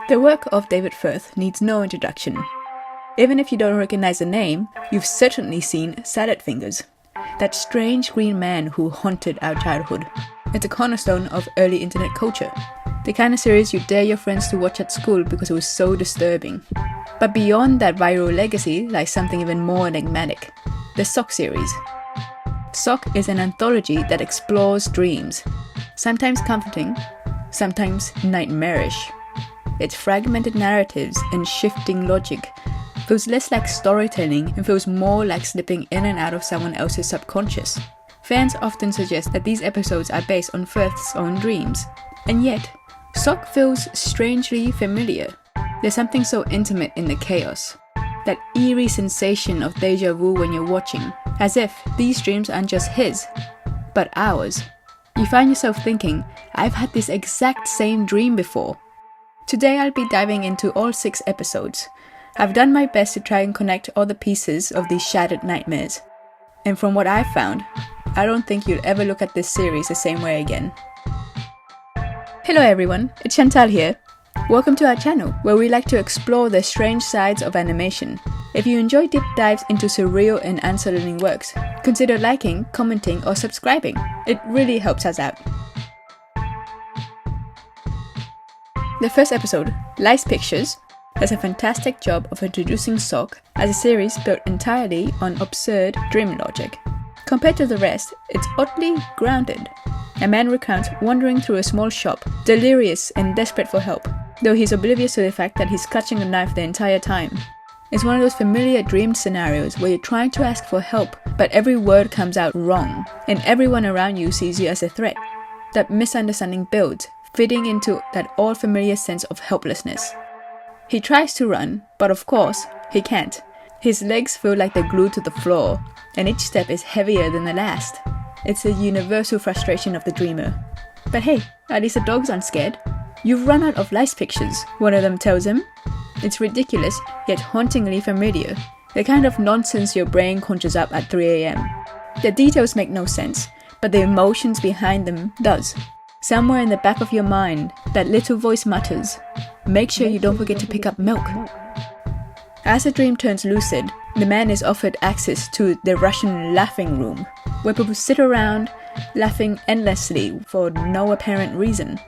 The work of David Firth needs no introduction. Even if you don't recognize the name, you've certainly seen Salad Fingers, that strange green man who haunted our childhood. It's a cornerstone of early internet culture, the kind of series you dare your friends to watch at school because it was so disturbing. But beyond that viral legacy lies something even more enigmatic, the Sock series. Sock is an anthology that explores dreams, sometimes comforting, sometimes nightmarish. Its fragmented narratives and shifting logic feels less like storytelling and feels more like slipping in and out of someone else's subconscious. Fans often suggest that these episodes are based on Firth's own dreams, and yet, Sock feels strangely familiar. There's something so intimate in the chaos, that eerie sensation of deja vu when you're watching, as if these dreams aren't just his, but ours. You find yourself thinking, I've had this exact same dream before. Today I'll be diving into all 6 episodes. I've done my best to try and connect all the pieces of these shattered nightmares. And from what I've found, I don't think you'll ever look at this series the same way again. Hello everyone, it's Chantal here. Welcome to our channel, where we like to explore the strange sides of animation. If you enjoy deep dives into surreal and unsettling works, consider liking, commenting or subscribing. It really helps us out. The first episode, Lice Pictures, does a fantastic job of introducing Sock as a series built entirely on absurd dream logic. Compared to the rest, it's oddly grounded. A man recounts wandering through a small shop, delirious and desperate for help, though he's oblivious to the fact that he's clutching a knife the entire time. It's one of those familiar dreamed scenarios where you're trying to ask for help, but every word comes out wrong, and everyone around you sees you as a threat. That misunderstanding builds, fitting into that all-familiar sense of helplessness. He tries to run, but of course, he can't. His legs feel like they're glued to the floor, and each step is heavier than the last. It's a universal frustration of the dreamer. But hey, at least the dogs aren't scared. You've run out of lice pictures, one of them tells him. It's ridiculous, yet hauntingly familiar. The kind of nonsense your brain conjures up at 3 AM. The details make no sense, but the emotions behind them does. Somewhere in the back of your mind, that little voice mutters, make sure you don't forget to pick up milk. As the dream turns lucid, the man is offered access to the Russian laughing room, where people sit around, laughing endlessly for no apparent reason.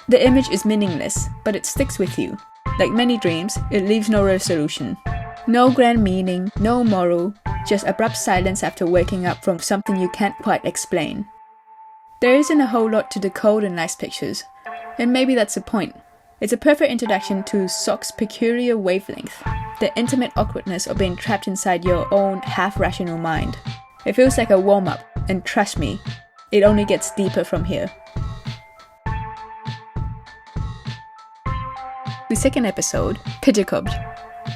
The image is meaningless, but it sticks with you. Like many dreams, it leaves no resolution. No grand meaning, no moral, just abrupt silence after waking up from something you can't quite explain. There isn't a whole lot to decode in Lice Pictures, and maybe that's the point. It's a perfect introduction to Sock's peculiar wavelength, the intimate awkwardness of being trapped inside your own half-rational mind. It feels like a warm-up, and trust me, it only gets deeper from here. The second episode, Petticoat,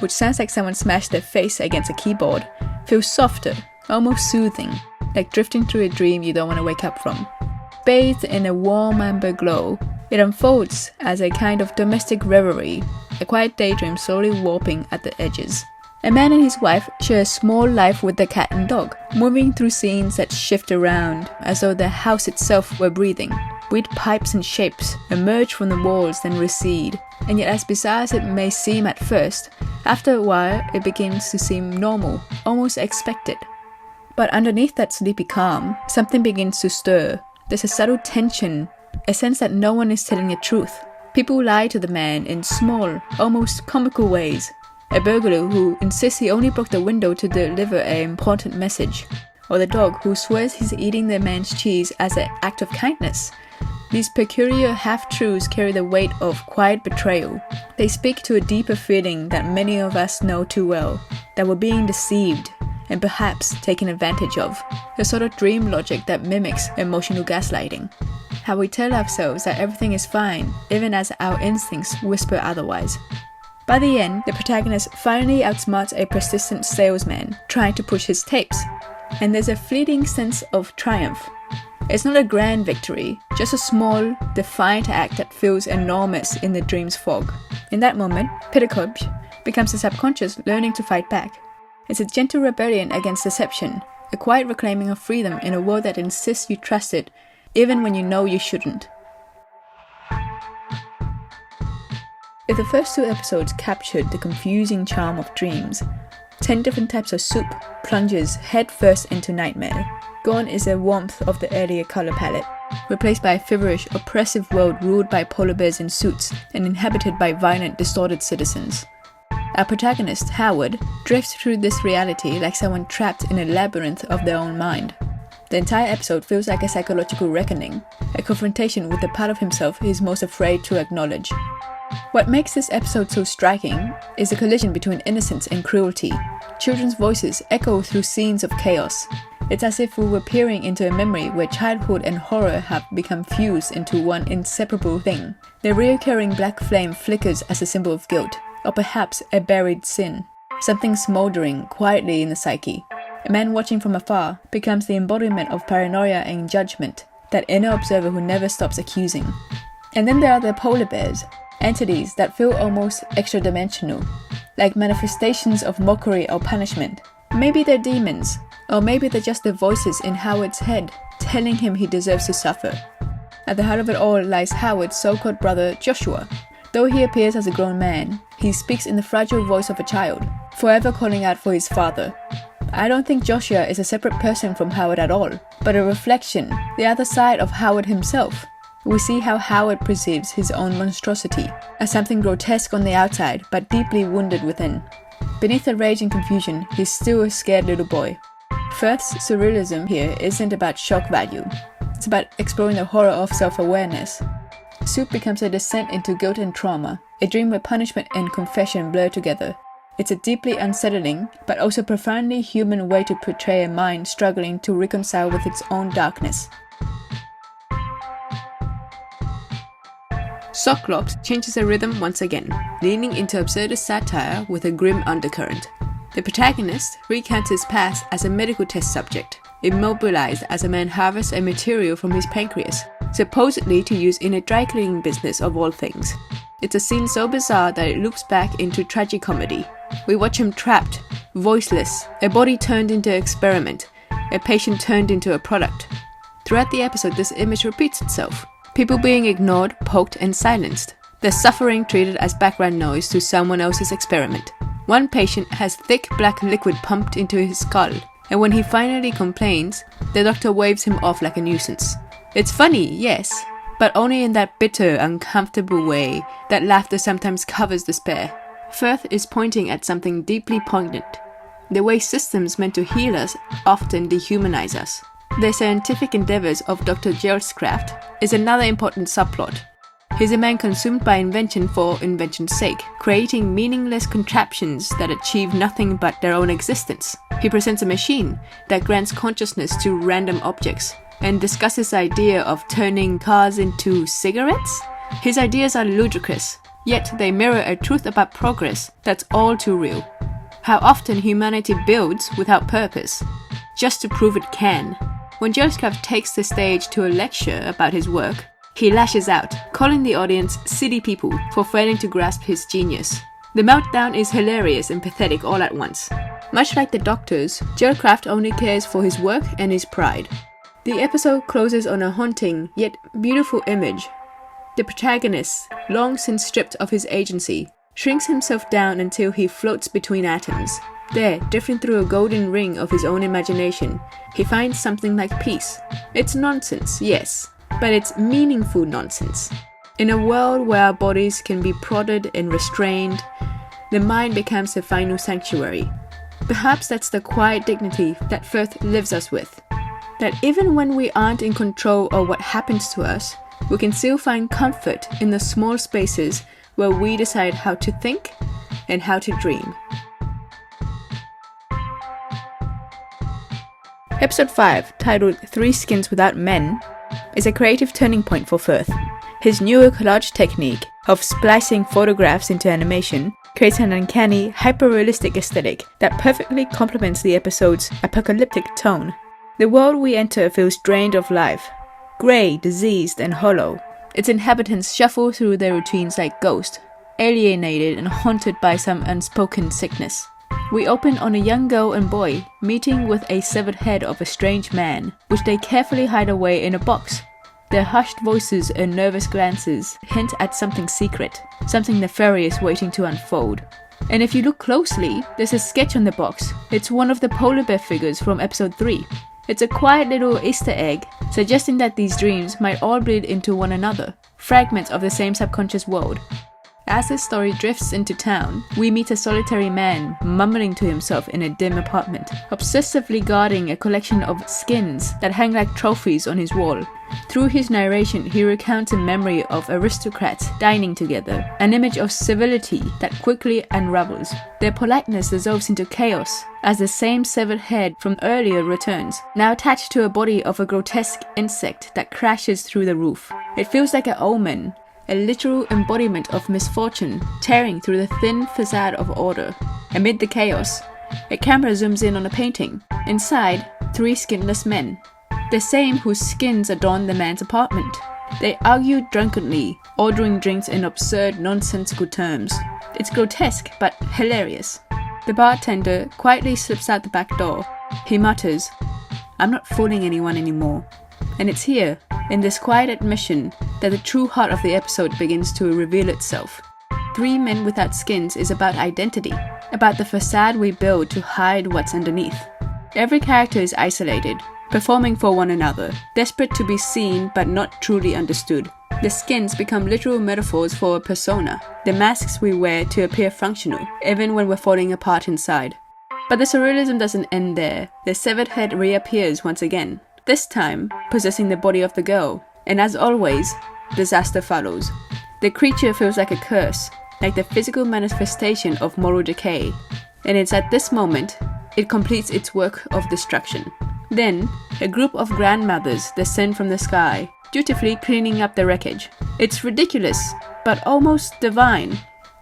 which sounds like someone smashed their face against a keyboard, feels softer, almost soothing, like drifting through a dream you don't want to wake up from. Bathed in a warm amber glow, it unfolds as a kind of domestic reverie, a quiet daydream slowly warping at the edges. A man and his wife share a small life with their cat and dog, moving through scenes that shift around as though the house itself were breathing. Weird pipes and shapes emerge from the walls then recede, and yet as bizarre as it may seem at first, after a while it begins to seem normal, almost expected. But underneath that sleepy calm, something begins to stir. There's a subtle tension, a sense that no one is telling the truth. People lie to the man in small, almost comical ways. A burglar who insists he only broke the window to deliver an important message. Or the dog who swears he's eating the man's cheese as an act of kindness. These peculiar half-truths carry the weight of quiet betrayal. They speak to a deeper feeling that many of us know too well, that we're being deceived, and perhaps taken advantage of. The sort of dream logic that mimics emotional gaslighting. How we tell ourselves that everything is fine, even as our instincts whisper otherwise. By the end, the protagonist finally outsmarts a persistent salesman trying to push his tapes, and there's a fleeting sense of triumph. It's not a grand victory, just a small, defiant act that feels enormous in the dream's fog. In that moment, Petticoat becomes the subconscious learning to fight back. It's a gentle rebellion against deception, a quiet reclaiming of freedom in a world that insists you trust it, even when you know you shouldn't. If the first 2 episodes captured the confusing charm of dreams, 10 different types of soup plunges headfirst into nightmare. Gone is the warmth of the earlier color palette, replaced by a feverish, oppressive world ruled by polar bears in suits and inhabited by violent, distorted citizens. Our protagonist, Howard, drifts through this reality like someone trapped in a labyrinth of their own mind. The entire episode feels like a psychological reckoning, a confrontation with the part of himself he is most afraid to acknowledge. What makes this episode so striking is the collision between innocence and cruelty. Children's voices echo through scenes of chaos. It's as if we were peering into a memory where childhood and horror have become fused into one inseparable thing. The reoccurring black flame flickers as a symbol of guilt, or perhaps a buried sin. Something smouldering quietly in the psyche. A man watching from afar becomes the embodiment of paranoia and judgment, that inner observer who never stops accusing. And then there are the polar bears, entities that feel almost extra-dimensional, like manifestations of mockery or punishment. Maybe they're demons, or maybe they're just the voices in Howard's head, telling him he deserves to suffer. At the heart of it all lies Howard's so-called brother Joshua. Though he appears as a grown man, he speaks in the fragile voice of a child, forever calling out for his father. I don't think Joshua is a separate person from Howard at all, but a reflection, the other side of Howard himself. We see how Howard perceives his own monstrosity, as something grotesque on the outside, but deeply wounded within. Beneath the rage and confusion, he's still a scared little boy. Firth's surrealism here isn't about shock value. It's about exploring the horror of self-awareness. Soup becomes a descent into guilt and trauma, a dream where punishment and confession blur together. It's a deeply unsettling, but also profoundly human way to portray a mind struggling to reconcile with its own darkness. Socklops changes the rhythm once again, leaning into absurdist satire with a grim undercurrent. The protagonist recounts his past as a medical test subject, immobilized as a man harvests a material from his pancreas, supposedly to use in a dry cleaning business of all things. It's a scene so bizarre that it loops back into tragicomedy. We watch him trapped, voiceless, a body turned into an experiment, a patient turned into a product. Throughout the episode, this image repeats itself. People being ignored, poked, and silenced. Their suffering treated as background noise to someone else's experiment. One patient has thick black liquid pumped into his skull, and when he finally complains, the doctor waves him off like a nuisance. It's funny, yes, but only in that bitter, uncomfortable way that laughter sometimes covers despair. Firth is pointing at something deeply poignant. The way systems meant to heal us often dehumanize us. The scientific endeavors of Dr. Gerald's craft is another important subplot. He's a man consumed by invention for invention's sake, creating meaningless contraptions that achieve nothing but their own existence. He presents a machine that grants consciousness to random objects, and discusses the idea of turning cars into cigarettes? His ideas are ludicrous, yet they mirror a truth about progress that's all too real. How often humanity builds without purpose, just to prove it can. When Joseph takes the stage to a lecture about his work, he lashes out, calling the audience silly people for failing to grasp his genius. The meltdown is hilarious and pathetic all at once. Much like the Doctors, Gilcraft only cares for his work and his pride. The episode closes on a haunting, yet beautiful image. The protagonist, long since stripped of his agency, shrinks himself down until he floats between atoms. There, drifting through a golden ring of his own imagination, he finds something like peace. It's nonsense, yes, but it's meaningful nonsense. In a world where our bodies can be prodded and restrained, the mind becomes a final sanctuary. Perhaps that's the quiet dignity that Firth lives us with. That even when we aren't in control of what happens to us, we can still find comfort in the small spaces where we decide how to think and how to dream. Episode 5, titled 3 Skins Without Men, is a creative turning point for Firth. His newer collage technique of splicing photographs into animation creates an uncanny, hyper-realistic aesthetic that perfectly complements the episode's apocalyptic tone. The world we enter feels drained of life, grey, diseased, and hollow. Its inhabitants shuffle through their routines like ghosts, alienated and haunted by some unspoken sickness. We open on a young girl and boy meeting with a severed head of a strange man, which they carefully hide away in a box. Their hushed voices and nervous glances hint at something secret, something nefarious waiting to unfold. And if you look closely, there's a sketch on the box. It's one of the polar bear figures from episode 3. It's a quiet little Easter egg, suggesting that these dreams might all bleed into one another, fragments of the same subconscious world. As the story drifts into town, we meet a solitary man mumbling to himself in a dim apartment, obsessively guarding a collection of skins that hang like trophies on his wall. Through his narration, he recounts a memory of aristocrats dining together, an image of civility that quickly unravels. Their politeness dissolves into chaos as the same severed head from earlier returns, now attached to a body of a grotesque insect that crashes through the roof. It feels like an omen, a literal embodiment of misfortune tearing through the thin facade of order. Amid the chaos, a camera zooms in on a painting. Inside, 3 skinless men, the same whose skins adorn the man's apartment. They argue drunkenly, ordering drinks in absurd, nonsensical terms. It's grotesque, but hilarious. The bartender quietly slips out the back door. He mutters, "I'm not fooling anyone anymore." And it's here, in this quiet admission, that the true heart of the episode begins to reveal itself. 3 Men Without Skins is about identity, about the facade we build to hide what's underneath. Every character is isolated, performing for one another, desperate to be seen but not truly understood. The skins become literal metaphors for a persona, the masks we wear to appear functional, even when we're falling apart inside. But the surrealism doesn't end there. The severed head reappears once again, this time possessing the body of the girl. And as always, disaster follows. The creature feels like a curse, like the physical manifestation of moral decay. And it's at this moment it completes its work of destruction. Then, a group of grandmothers descend from the sky, dutifully cleaning up the wreckage. It's ridiculous, but almost divine,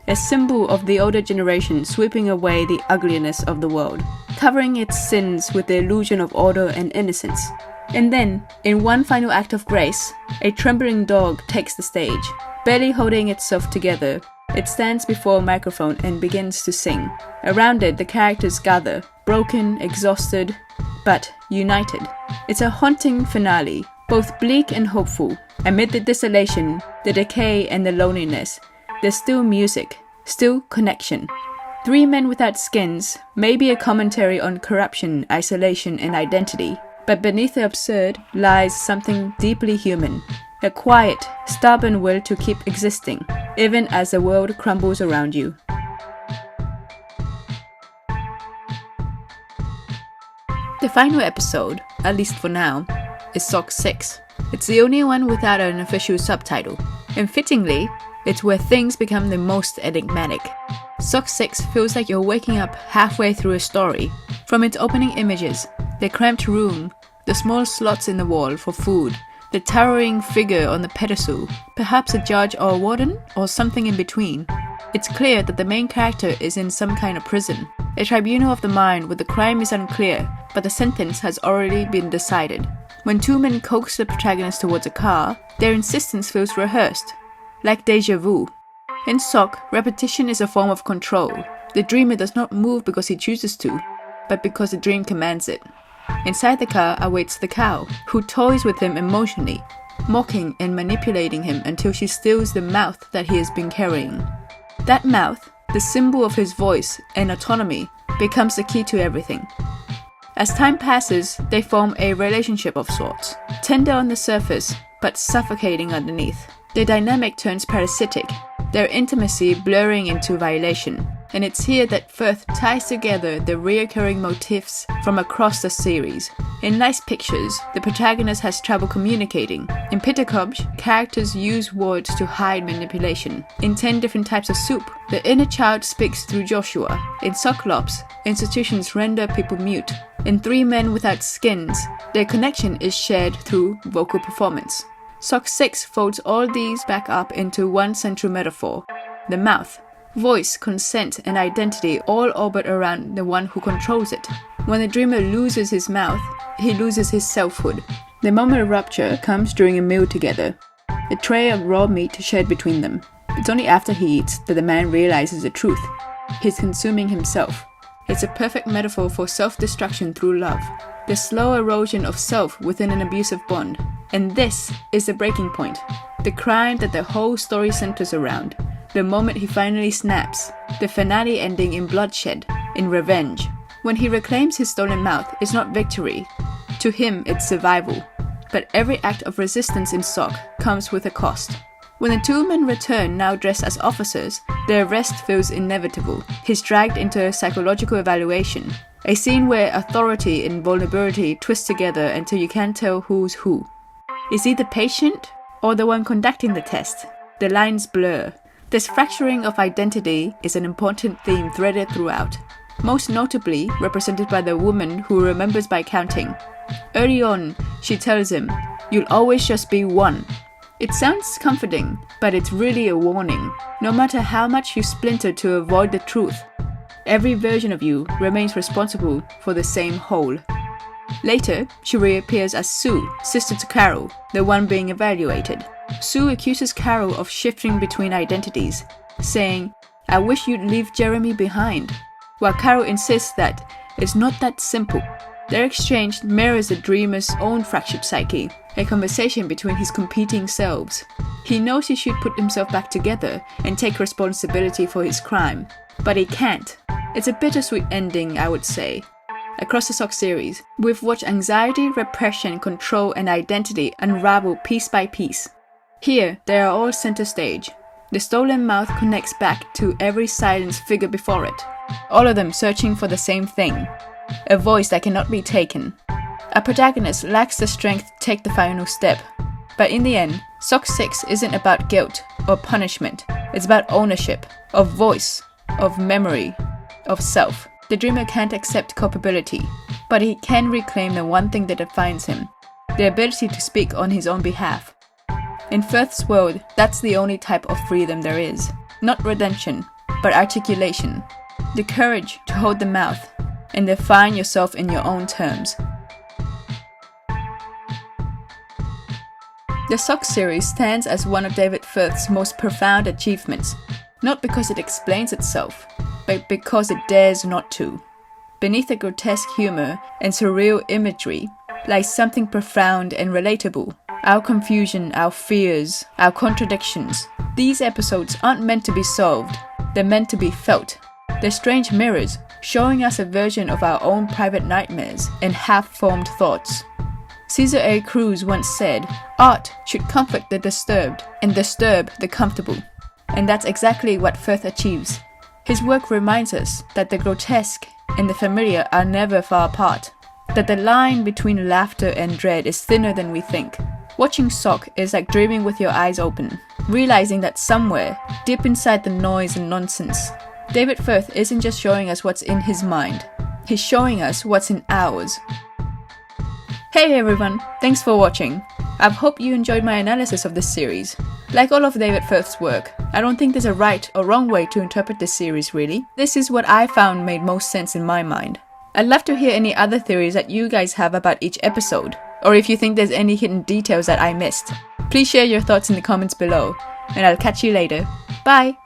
a symbol of the older generation sweeping away the ugliness of the world, covering its sins with the illusion of order and innocence. And then, in one final act of grace, a trembling dog takes the stage. Barely holding itself together, it stands before a microphone and begins to sing. Around it, the characters gather, broken, exhausted, but united. It's a haunting finale, both bleak and hopeful. Amid the desolation, the decay and the loneliness, there's still music, still connection. 3 Men Without Skins may be a commentary on corruption, isolation and identity, but beneath the absurd lies something deeply human. A quiet, stubborn will to keep existing, even as the world crumbles around you. The final episode, at least for now, is Sock 6. It's the only one without an official subtitle, and fittingly, it's where things become the most enigmatic. Sock 6 feels like you're waking up halfway through a story. From its opening images, the cramped room, the small slots in the wall for food, the towering figure on the pedestal, perhaps a judge or a warden, or something in between. It's clear that the main character is in some kind of prison, a tribunal of the mind where the crime is unclear, but the sentence has already been decided. When 2 men coax the protagonist towards a car, their insistence feels rehearsed, like déjà vu. In Sock, repetition is a form of control. The dreamer does not move because he chooses to, but because the dream commands it. Inside the car awaits the cow, who toys with him emotionally, mocking and manipulating him until she steals the mouth that he has been carrying. That mouth, the symbol of his voice and autonomy, becomes the key to everything. As time passes, they form a relationship of sorts, tender on the surface, but suffocating underneath. Their dynamic turns parasitic, their intimacy blurring into violation. And it's here that Firth ties together the reoccurring motifs from across the series. In Nice Pictures, the protagonist has trouble communicating. In Pittercobsch, characters use words to hide manipulation. In 10 Different Types of Soup, the inner child speaks through Joshua. In Socklops, institutions render people mute. In 3 Men Without Skins, their connection is shared through vocal performance. Sock 6 folds all these back up into one central metaphor, the mouth. Voice, consent, and identity all orbit around the one who controls it. When the dreamer loses his mouth, he loses his selfhood. The moment of rupture comes during a meal together, a tray of raw meat shared between them. It's only after he eats that the man realizes the truth. He's consuming himself. It's a perfect metaphor for self-destruction through love. the slow erosion of self within an abusive bond. And this is the breaking point, the crime that the whole story centers around, the moment he finally snaps, the finale ending in bloodshed, in revenge. When he reclaims his stolen mouth, it's not victory. To him, it's survival. But every act of resistance in Sock comes with a cost. When the two men return, now dressed as officers, the arrest feels inevitable. He's dragged into a psychological evaluation, a scene where authority and vulnerability twist together until you can't tell who's who. Is he the patient or the one conducting the test? The lines blur. This fracturing of identity is an important theme threaded throughout, most notably represented by the woman who remembers by counting. Early on, she tells him, "You'll always just be one." It sounds comforting, but it's really a warning. No matter how much you splinter to avoid the truth, every version of you remains responsible for the same whole. Later, she reappears as Sue, sister to Carol, the one being evaluated. Sue accuses Carol of shifting between identities, saying, "I wish you'd leave Jeremy behind," while Carol insists that it's not that simple. Their exchange mirrors the dreamer's own fractured psyche, a conversation between his competing selves. He knows he should put himself back together and take responsibility for his crime, but he can't. It's a bittersweet ending, I would say. Across the Sock series, we've watched anxiety, repression, control, and identity unravel piece by piece. Here, they are all center stage. The stolen mouth connects back to every silenced figure before it, all of them searching for the same thing, a voice that cannot be taken. A protagonist lacks the strength to take the final step, but in the end, Sock 6 isn't about guilt or punishment, it's about ownership, of voice, of memory, of self. The dreamer can't accept culpability, but he can reclaim the one thing that defines him, the ability to speak on his own behalf. In Firth's world, that's the only type of freedom there is. Not redemption, but articulation. The courage to hold the mouth and define yourself in your own terms. The Sock series stands as one of David Firth's most profound achievements, not because it explains itself, but because it dares not to. Beneath the grotesque humor and surreal imagery lies something profound and relatable. Our confusion, our fears, our contradictions. These episodes aren't meant to be solved, they're meant to be felt. They're strange mirrors, showing us a version of our own private nightmares and half-formed thoughts. Cesar A. Cruz once said, "Art should comfort the disturbed and disturb the comfortable." And that's exactly what Firth achieves. His work reminds us that the grotesque and the familiar are never far apart, that the line between laughter and dread is thinner than we think. Watching Sock is like dreaming with your eyes open, realizing that somewhere, deep inside the noise and nonsense, David Firth isn't just showing us what's in his mind, he's showing us what's in ours. Hey everyone, thanks for watching. I hope you enjoyed my analysis of this series. Like all of David Firth's work, I don't think there's a right or wrong way to interpret this series really. This is what I found made most sense in my mind. I'd love to hear any other theories that you guys have about each episode, or if you think there's any hidden details that I missed. Please share your thoughts in the comments below, and I'll catch you later. Bye!